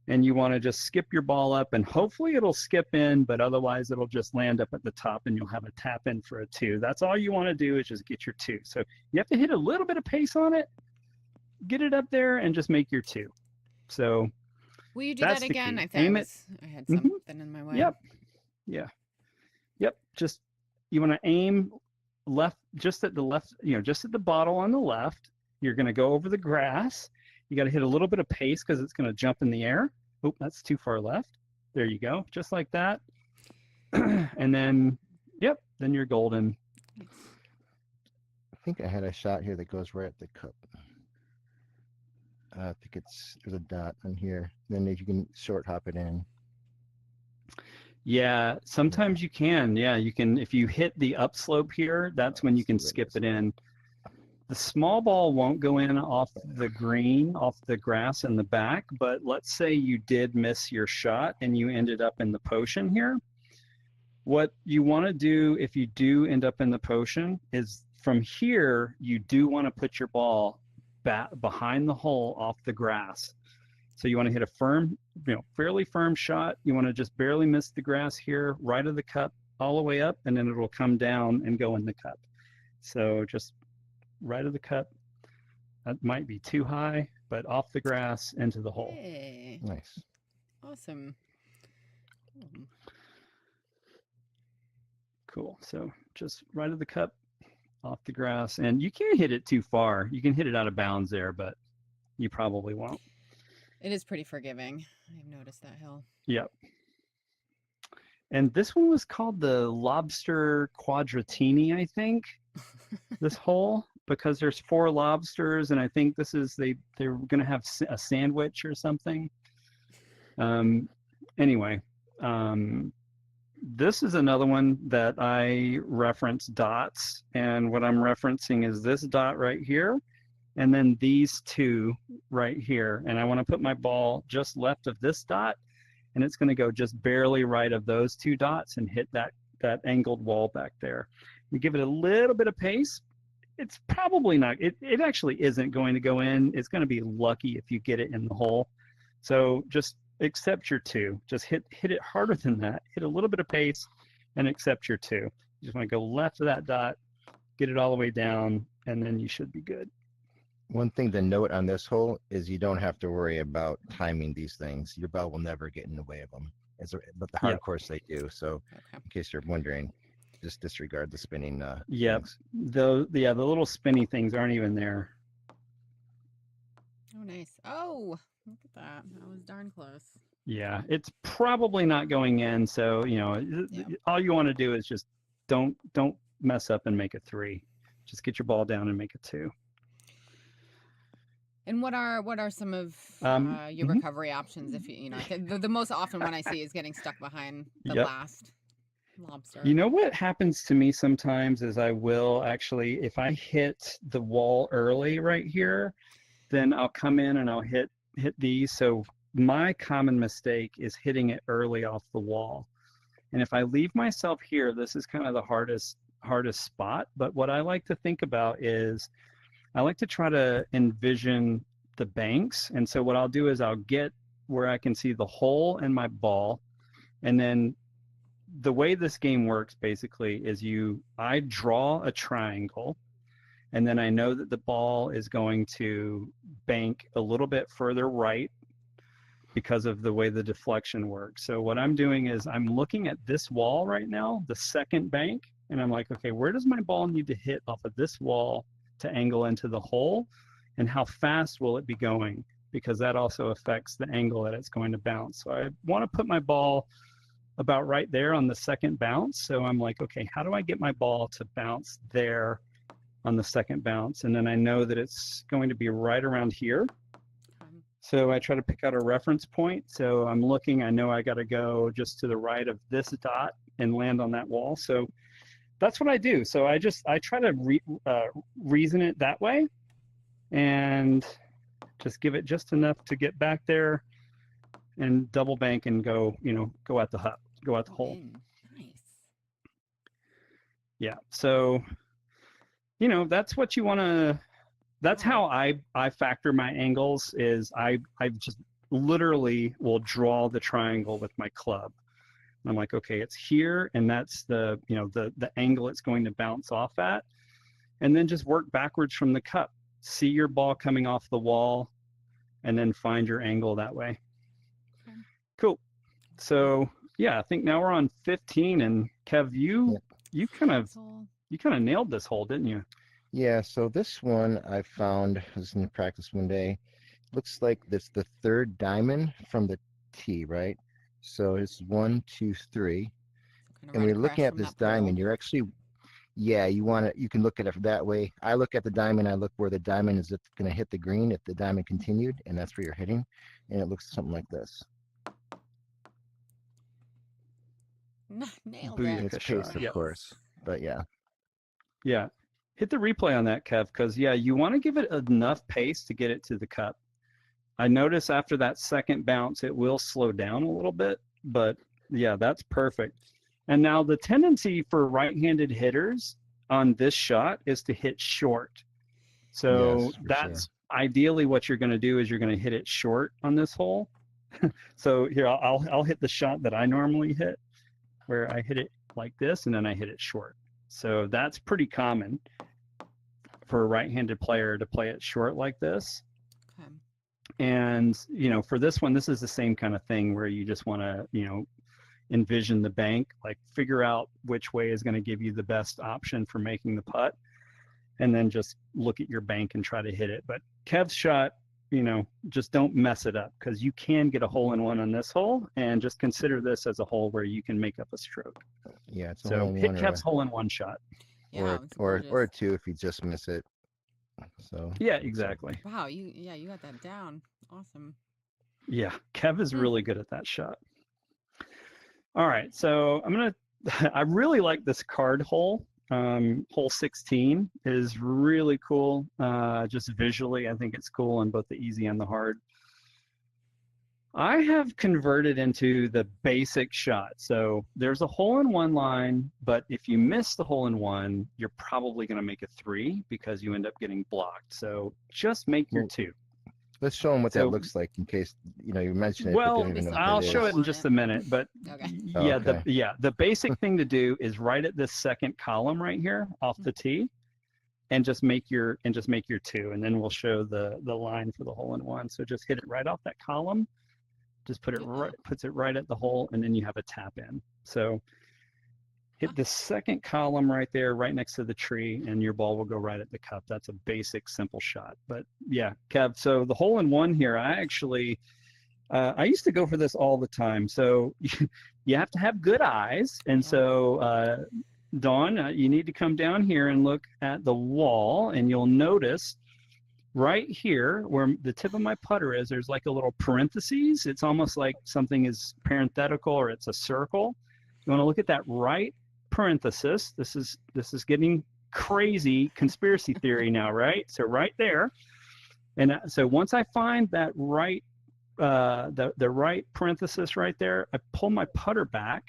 And you want to just skip your ball up, and hopefully it'll skip in, but otherwise it'll just land up at the top and you'll have a tap in for a 2. That's all you want to do, is just get your 2. So you have to hit a little bit of pace on it, get it up there, and just make your 2. So will you do that's that the again? key. I thought Aim it. I had something in my way. Yep. Yeah. Yep. Just, you want to aim left, just at the left, just at the bottle on the left. You're going to go over the grass. You got to hit a little bit of pace because it's going to jump in the air. Oh, that's too far left. There you go. Just like that. And then Yep, then you're golden. I think I had a shot here that goes right at the cup. I think there's a dot on here. Then if you can short hop it in. Yeah, sometimes you can. Yeah, you can. If you hit the upslope here, that's when you can skip it in. The small ball won't go in off the green, off the grass in the back, but let's say you did miss your shot and you ended up in the potion here. What you want to do if you do end up in the potion is from here, you do want to put your ball back behind the hole off the grass. So you want to hit a firm, fairly firm shot. You want to just barely miss the grass here, right of the cup, all the way up, and then it'll come down and go in the cup. So just right of the cup. That might be too high, but off the grass into the hole. Hey. Nice. Awesome. Cool. So just right of the cup, off the grass, and you can't hit it too far. You can hit it out of bounds there, but you probably won't. It is pretty forgiving. I've noticed that hill. Yep. And this one was called the Lobster Quadratini, I think. This hole, because there's 4 lobsters, and I think this is they're going to have a sandwich or something. Anyway, this is another one that I reference dots, and what I'm referencing is this dot right here, and then these 2 right here, and I want to put my ball just left of this dot, and it's going to go just barely right of those 2 dots and hit that angled wall back there. You give it a little bit of pace. It's probably not, it actually isn't going to go in. It's going to be lucky if you get it in the hole. So just accept your 2. Just hit it harder than that. Hit a little bit of pace and accept your 2. You just want to go left of that dot, get it all the way down, and then you should be good. One thing to note on this hole is you don't have to worry about timing these things. Your ball will never get in the way of them. But the hard course they do. So in case you're wondering, just disregard the spinning. Things. The little spinny things aren't even there. Oh, nice. Oh, look at that. That was darn close. Yeah, it's probably not going in. So, all you want to do is just don't mess up and make a 3. Just get your ball down and make a 2. And what are some of your recovery options? If the most often one I see is getting stuck behind the last lobster. You know what happens to me sometimes is I will actually, if I hit the wall early right here, then I'll come in and I'll hit these. So my common mistake is hitting it early off the wall. And if I leave myself here, this is kind of the hardest spot. But what I like to think about is I like to try to envision the banks. And so what I'll do is I'll get where I can see the hole in my ball. And then the way this game works basically is I draw a triangle, and then I know that the ball is going to bank a little bit further right because of the way the deflection works. So what I'm doing is I'm looking at this wall right now, the second bank, and I'm like, okay, where does my ball need to hit off of this wall to angle into the hole, and how fast will it be going? Because that also affects the angle that it's going to bounce. So I want to put my ball about right there on the second bounce. So I'm like, okay, how do I get my ball to bounce there on the second bounce? And then I know that it's going to be right around here. So I try to pick out a reference point. So I'm looking, I know I got to go just to the right of this dot and land on that wall. So that's what I do. So I try to reason it that way and just give it just enough to get back there and double bank and go at the hut, go at the hole. Nice. Yeah. So, that's what you want to, that's how I factor my angles is I just literally will draw the triangle with my club. And I'm like, okay, it's here. And that's the angle it's going to bounce off at. And then just work backwards from the cup. See your ball coming off the wall and then find your angle that way. Okay. Cool. So yeah, I think now we're on 15, and Kev, you kind of nailed this hole, didn't you? Yeah, so this one I found, I was in practice one day. Looks like that's the 3rd diamond from the tee, right? So it's 1, 2, 3. and when you're looking at this diamond, you're actually, yeah, you can look at it that way. I look at the diamond, I look where the diamond is going to hit the green if the diamond continued, and that's where you're hitting, and it looks something like this. Nailed Booyaka it. It's shot. pace, of Yep. course, but yeah. Yeah. Hit the replay on that, Kev, because, yeah, you want to give it enough pace to get it to the cup. I notice after that second bounce, it will slow down a little bit, but, yeah, that's perfect. And now the tendency for right-handed hitters on this shot is to hit short. So Yes, for that's ideally what you're going to do is you're going to hit it short on this hole. So here, I'll hit the shot that I normally hit, where I hit it like this, and then I hit it short. So that's pretty common for a right-handed player to play it short like this. Okay. And, you know, for this one, this is the same kind of thing where you just want to, you know, envision the bank, like figure out which way is going to give you the best option for making the putt, and then just look at your bank and try to hit it. But Kev's shot, you know, just don't mess it up, because you can get a hole-in-one on this hole, and just consider this as a hole where you can make up a stroke. Yeah, it's a So hit hole-in-one Kev's hole-in-one shot. Yeah, or a two if you just miss it. So Yeah, exactly. wow, you got that down. Awesome. Yeah, Kev is really good at that shot. All right, so I really like this card hole. Hole 16 is really cool. Just visually, I think it's cool on both the easy and the hard. I have converted into the basic shot. So there's a hole-in-one line, but if you miss the hole-in-one, you're probably going to make a 3 because you end up getting blocked. So just make your 2. Let's show them what that looks like in case, you know, you mentioned it. Well, but don't even know I'll what show is. it in just a minute, but Okay. yeah, the basic thing to do is right at this second column right here off the tee, and just make your 2, and then we'll show the line for the hole-in-one. So just hit it right off that column, just puts it right at the hole, and then you have a tap in. So hit the second column right there, right next to the tree, and your ball will go right at the cup. That's a basic, simple shot. But yeah, Kev, so the hole-in-one here, I actually, I used to go for this all the time. So you have to have good eyes. And so, Dawn, you need to come down here and look at the wall, and you'll notice right here where the tip of my putter is, there's like a little parentheses. It's almost like something is parenthetical, or it's a circle. You want to look at that right parenthesis. This is getting crazy conspiracy theory now, right? So right there, and so once I find that right, the right parenthesis right there, I pull my putter back,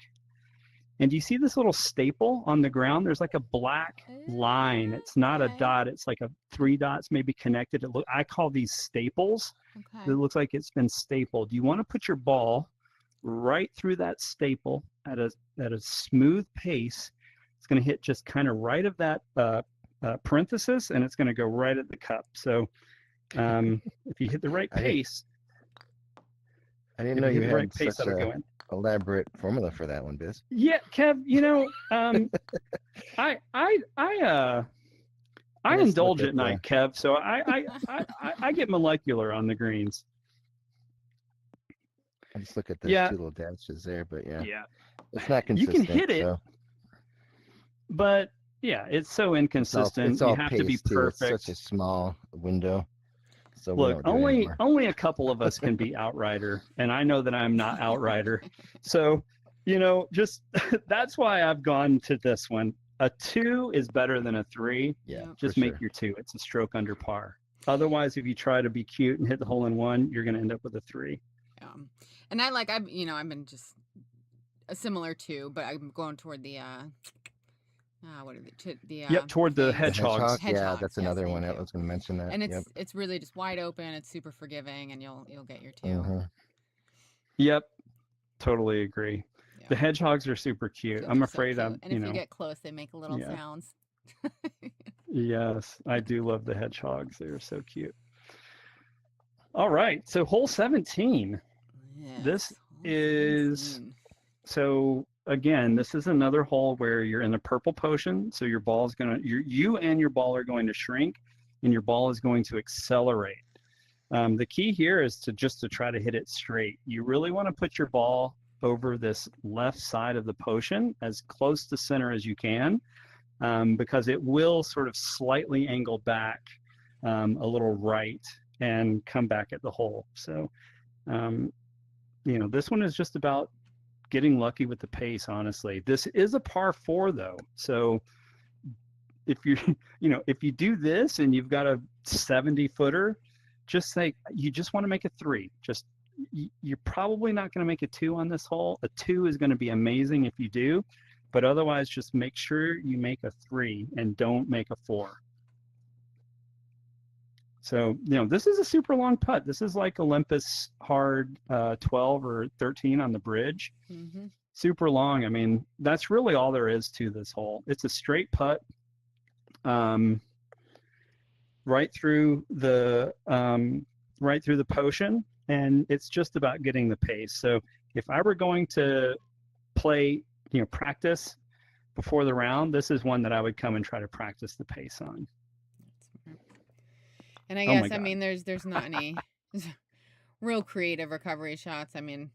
and do you see this little staple on the ground? There's like a black line. It's not a dot. It's like 3 dots maybe connected. I call these staples. Okay. It looks like it's been stapled. You want to put your ball right through that staple at a smooth pace. It's going to hit just kind of right of that parenthesis, and it's going to go right at the cup. So if you hit the right pace, I didn't know you had right pace, such that'll go a in. elaborate formula for that one, Biz. Yeah, Kev, you know, I indulge at night, Kev, so I get molecular on the greens. I just look at those 2 little dashes there, but yeah, it's not consistent. You can hit it, so. but yeah, it's so inconsistent. It's all you have to be perfect. It's such a small window. So look, only a couple of us can be outrider, and I know that I'm not outrider. So, you know, just that's why I've gone to this one. A 2 is better than a 3. Yeah, just make your 2. It's a stroke under par. Otherwise, if you try to be cute and hit the hole-in-one, you're going to end up with a 3. Yeah. And I've been just a similar 2, but I'm going toward the what are the toward the hedgehogs. Yeah, that's another one. I was going to mention that. And it's really just wide open. It's super forgiving, and you'll get your 2. Mm-hmm. Yep, totally agree. Yeah. The hedgehogs are super cute. I'm afraid and if you get close, they make little sounds. Yes, I do love the hedgehogs. They're so cute. All right, so hole 17. Yes, this is so. Again, this is another hole where you're in the purple potion. So your ball is you and your ball are going to shrink, and your ball is going to accelerate. The key here is to try to hit it straight. You really want to put your ball over this left side of the potion as close to center as you can, because it will sort of slightly angle back a little right and come back at the hole. So, you know, this one is just about getting lucky with the pace, honestly. This is a par 4 though. So if you, you know, if you do this and you've got a 70 footer, just say, you just want to make a 3. Just, you're probably not going to make a 2 on this hole. A 2 is going to be amazing if you do, but otherwise just make sure you make a 3 and don't make a 4. So, you know, this is a super long putt. This is like Olympus hard 12 or 13 on the bridge. Mm-hmm. Super long. I mean, that's really all there is to this hole. It's a straight putt, right through the potion, and it's just about getting the pace. So if I were going to play, you know, practice before the round, this is one that I would come and try to practice the pace on. And I guess, I mean, there's not any real creative recovery shots. I mean,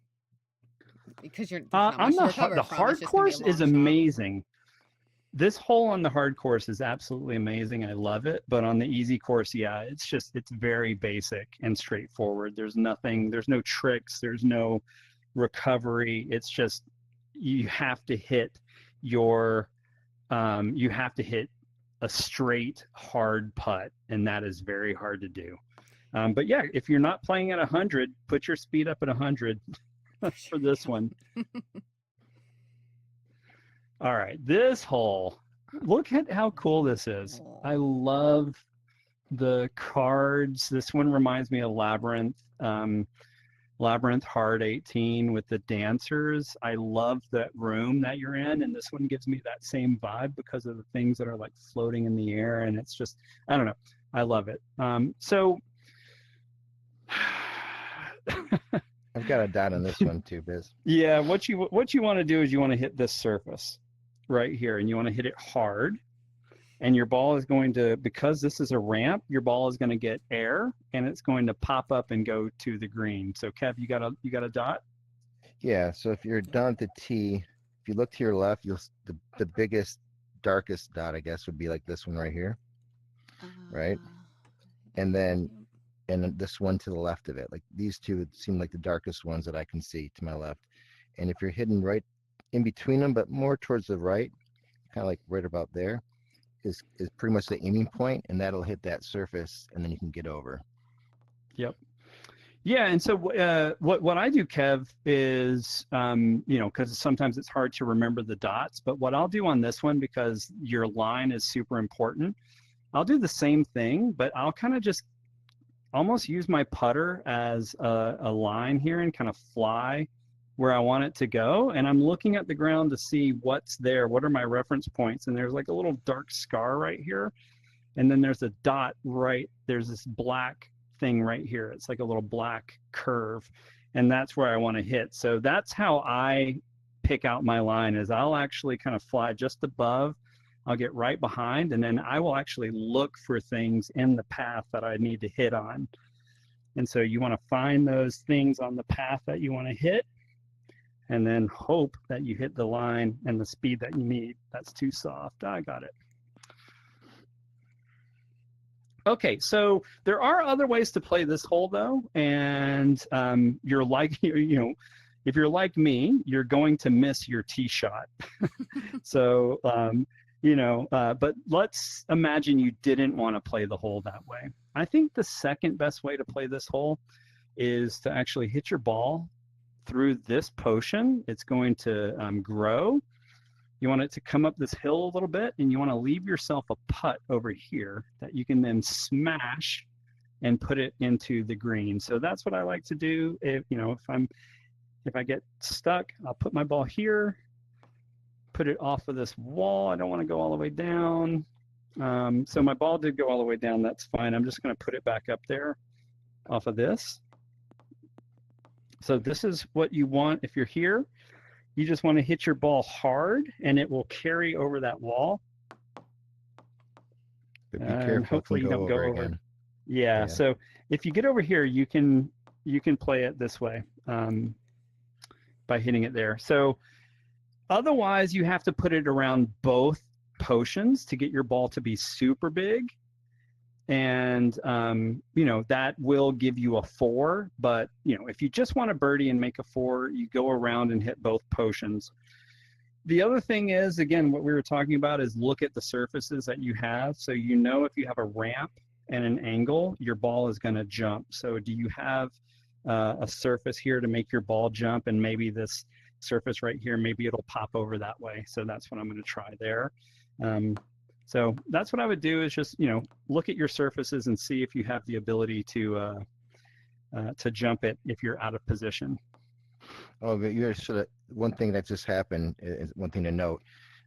because you're not much to recover the from. hard It's just gonna be a course long is shot. amazing. This hole on the hard course is absolutely amazing. I love it. But on the easy course, yeah, it's very basic and straightforward. There's nothing, there's no tricks, there's no recovery. It's just, you have to hit a straight hard putt, and that is very hard to do. But yeah, if you're not playing at 100, put your speed up at 100 for this one. All right, this hole, look at how cool this is. I love the cards. This one reminds me of Labyrinth. Labyrinth Hard 18 with the dancers. I love that room that you're in, and this one gives me that same vibe because of the things that are like floating in the air, and it's just, I don't know, I love it. So I've got a dot on this one too, Biz. yeah, what you want to do is you want to hit this surface right here, and you want to hit it hard. And your ball is going to, because this is a ramp, your ball is going to get air, and it's going to pop up and go to the green. So Kev, you got a dot? Yeah. So if you're down at the tee, if you look to your left, the biggest, darkest dot, I guess, would be like this one right here, right? And then this one to the left of it, like these two would seem like the darkest ones that I can see to my left. And if you're hidden right in between them, but more towards the right, kind of like right about there, is pretty much the aiming point, and that'll hit that surface, and then you can get over. Yep. Yeah, and so what I do, Kev, is you know, because sometimes it's hard to remember the dots, but what I'll do on this one, because your line is super important, I'll do the same thing, but I'll kind of just almost use my putter as a line here and kind of fly where I want it to go, and I'm looking at the ground to see what's there, what are my reference points, and there's like a little dark scar right here, and then there's a dot there's this black thing right here. It's like a little black curve, and that's where I want to hit. So that's how I pick out my line, is I'll actually kind of fly just above, I'll get right behind, and then I will actually look for things in the path that I need to hit on. And so you want to find those things on the path that you want to hit, and then hope that you hit the line and the speed that you need. That's too soft. I got it. Okay, so there are other ways to play this hole though, and you're like, you know, if you're like me, you're going to miss your tee shot. So, you know, but let's imagine you didn't want to play the hole that way. I think the second best way to play this hole is to actually hit your ball through this potion. It's going to grow. You want it to come up this hill a little bit, and you want to leave yourself a putt over here that you can then smash and put it into the green. So that's what I like to do. If you know, if I get stuck, I'll put my ball here, put it off of this wall. I don't want to go all the way down. So my ball did go all the way down. That's fine. I'm just going to put it back up there off of this. So this is what you want if you're here. You just want to hit your ball hard, and it will carry over that wall. But be careful, hopefully you don't go over. Again. Yeah, so if you get over here, you can play it this way. by hitting it there. So otherwise, you have to put it around both potions to get your ball to be super big. And, that will give you a 4. But, if you just want a birdie and make a 4, you go around and hit both potions. The other thing is, again, what we were talking about is look at the surfaces that you have. So, if you have a ramp and an angle, your ball is going to jump. So do you have a surface here to make your ball jump, and maybe this surface right here, maybe it'll pop over that way. So that's what I'm going to try there. So that's what I would do, is just, look at your surfaces and see if you have the ability to jump it if you're out of position. Oh, but one thing that just happened is one thing to note.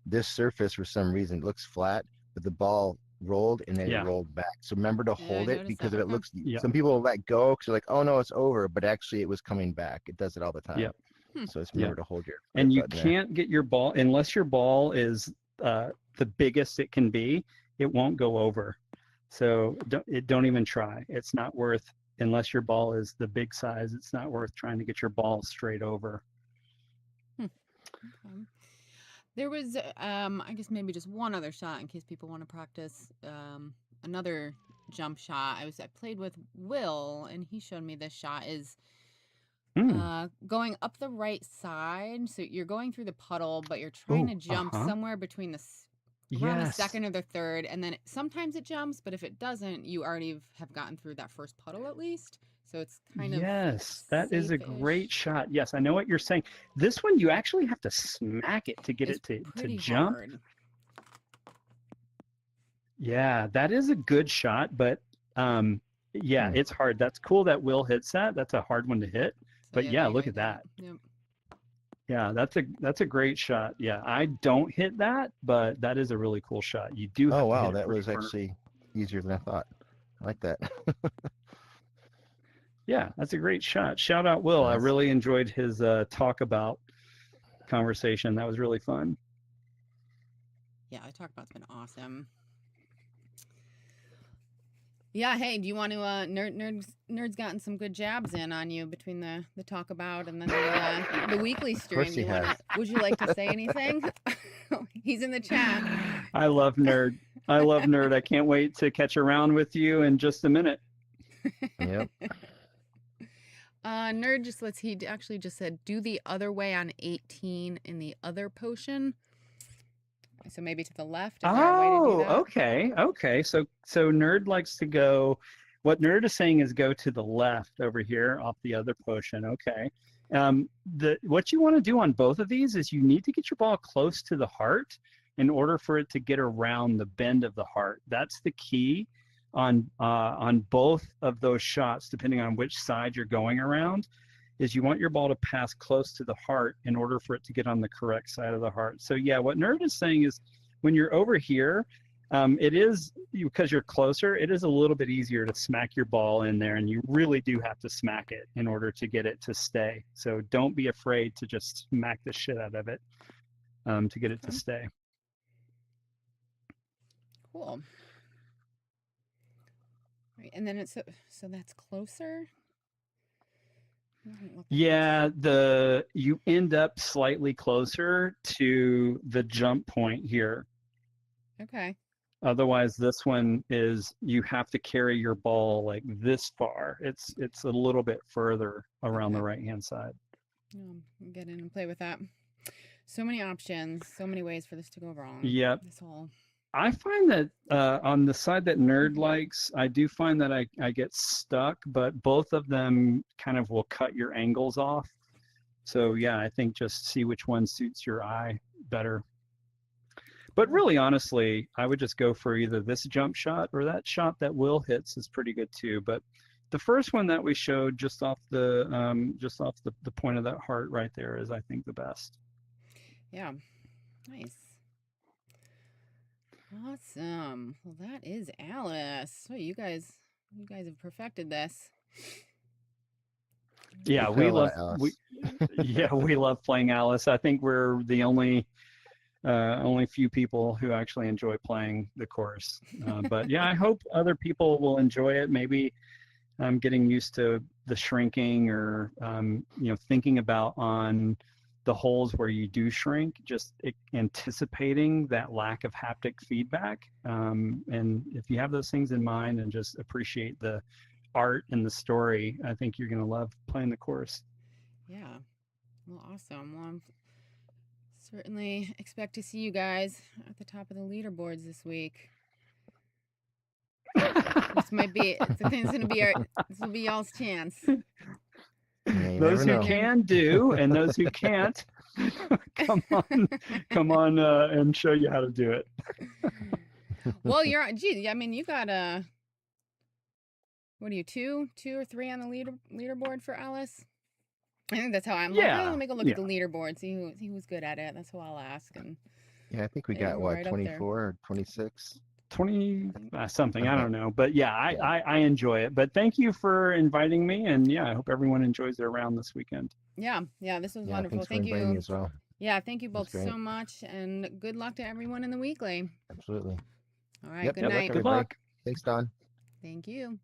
This surface, for some reason, looks flat, but the ball rolled and then it rolled back. So remember to hold it, because if it looks, some people will let go because they're like, oh no, it's over, but actually it was coming back. It does it all the time. Yeah. So just remember to hold your. And you can't get your ball unless your ball is the biggest it can be. It won't go over. So don't even try. It's not worth, unless your ball is the big size. It's not worth trying to get your ball straight over. Okay. There was, I guess maybe just one other shot in case people want to practice another jump shot. I played with Will, and he showed me this shot is going up the right side. So you're going through the puddle, but you're trying to jump somewhere between around the second or the third, and then sometimes it jumps, but if it doesn't, you already have gotten through that first puddle at least. So it's kind of that is a great shot. Yes, I know what you're saying. This one, you actually have to smack it to get it to jump. Hard. Yeah, that is a good shot, but it's hard. That's cool that Will hits that. That's a hard one to hit. So but look at that. Yep. Yeah, that's a great shot. Yeah, I don't hit that, but that is a really cool shot. You do. Oh wow, that was actually easier than I thought. I like that. Yeah, that's a great shot. Shout out Will. I really enjoyed his talk about conversation. That was really fun. Yeah, the talk about's been awesome. Yeah, hey, do you want to Nerd's gotten some good jabs in on you between the talk about and then the weekly stream. Would you like to say anything? He's in the chat. I love Nerd. I can't wait to catch a round with you in just a minute. Yep. Nerd he actually just said do the other way on 18 in the other potion. So maybe to the left. Okay. So Nerd likes to go. What Nerd is saying is go to the left over here off the other potion. Okay. What you want to do on both of these is you need to get your ball close to the heart in order for it to get around the bend of the heart. That's the key on both of those shots, depending on which side you're going around. Is you want your ball to pass close to the heart in order for it to get on the correct side of the heart. So yeah, what Nerd is saying is when you're over here, it is, because you're closer, it is a little bit easier to smack your ball in there, and you really do have to smack it in order to get it to stay. So don't be afraid to just smack the shit out of it to get it to stay. Cool. Right, and then so that's closer. Yeah, you end up slightly closer to the jump point here. Okay. Otherwise, this one is you have to carry your ball like this far. It's a little bit further around the right-hand side. Get in and play with that. So many options, so many ways for this to go wrong. Yep. I find that on the side that Nerd likes, I do find that I get stuck, but both of them kind of will cut your angles off. So yeah, I think just see which one suits your eye better. But really, honestly, I would just go for either this jump shot or that shot that Will hits is pretty good too. But the first one that we showed just off the point of that heart right there is, I think, the best. Yeah, nice. Awesome. Well, that is Alice. So you guys have perfected this. Yeah, we love playing Alice. I think we're the only few people who actually enjoy playing the course. But yeah, I hope other people will enjoy it. Maybe getting used to the shrinking or thinking about on the holes where you do shrink, just anticipating that lack of haptic feedback. And if you have those things in mind and just appreciate the art and the story, I think you're going to love playing the course. Yeah. Well, awesome. Well, I'm certainly expect to see you guys at the top of the leaderboards this week. This might be, I think it's going to be this will be y'all's chance. Yeah, Those who can do, and those who can't, come on, and show you how to do it. Well, I mean, you got what are you, two or three on the leaderboard for Alice? I think that's how I'm like, oh, let me go look at the leaderboard, see who's good at it. That's who I'll ask. And yeah, I think we got what, 24 or 26? 20 something, I don't know, but yeah, I enjoy it. But thank you for inviting me, and yeah, I hope everyone enjoys their round this weekend. Yeah, this was wonderful. Thank you. Me as well. Yeah, thank you both so much, and good luck to everyone in the weekly. Absolutely. All right, good night. Good luck. Thanks, Don. Thank you.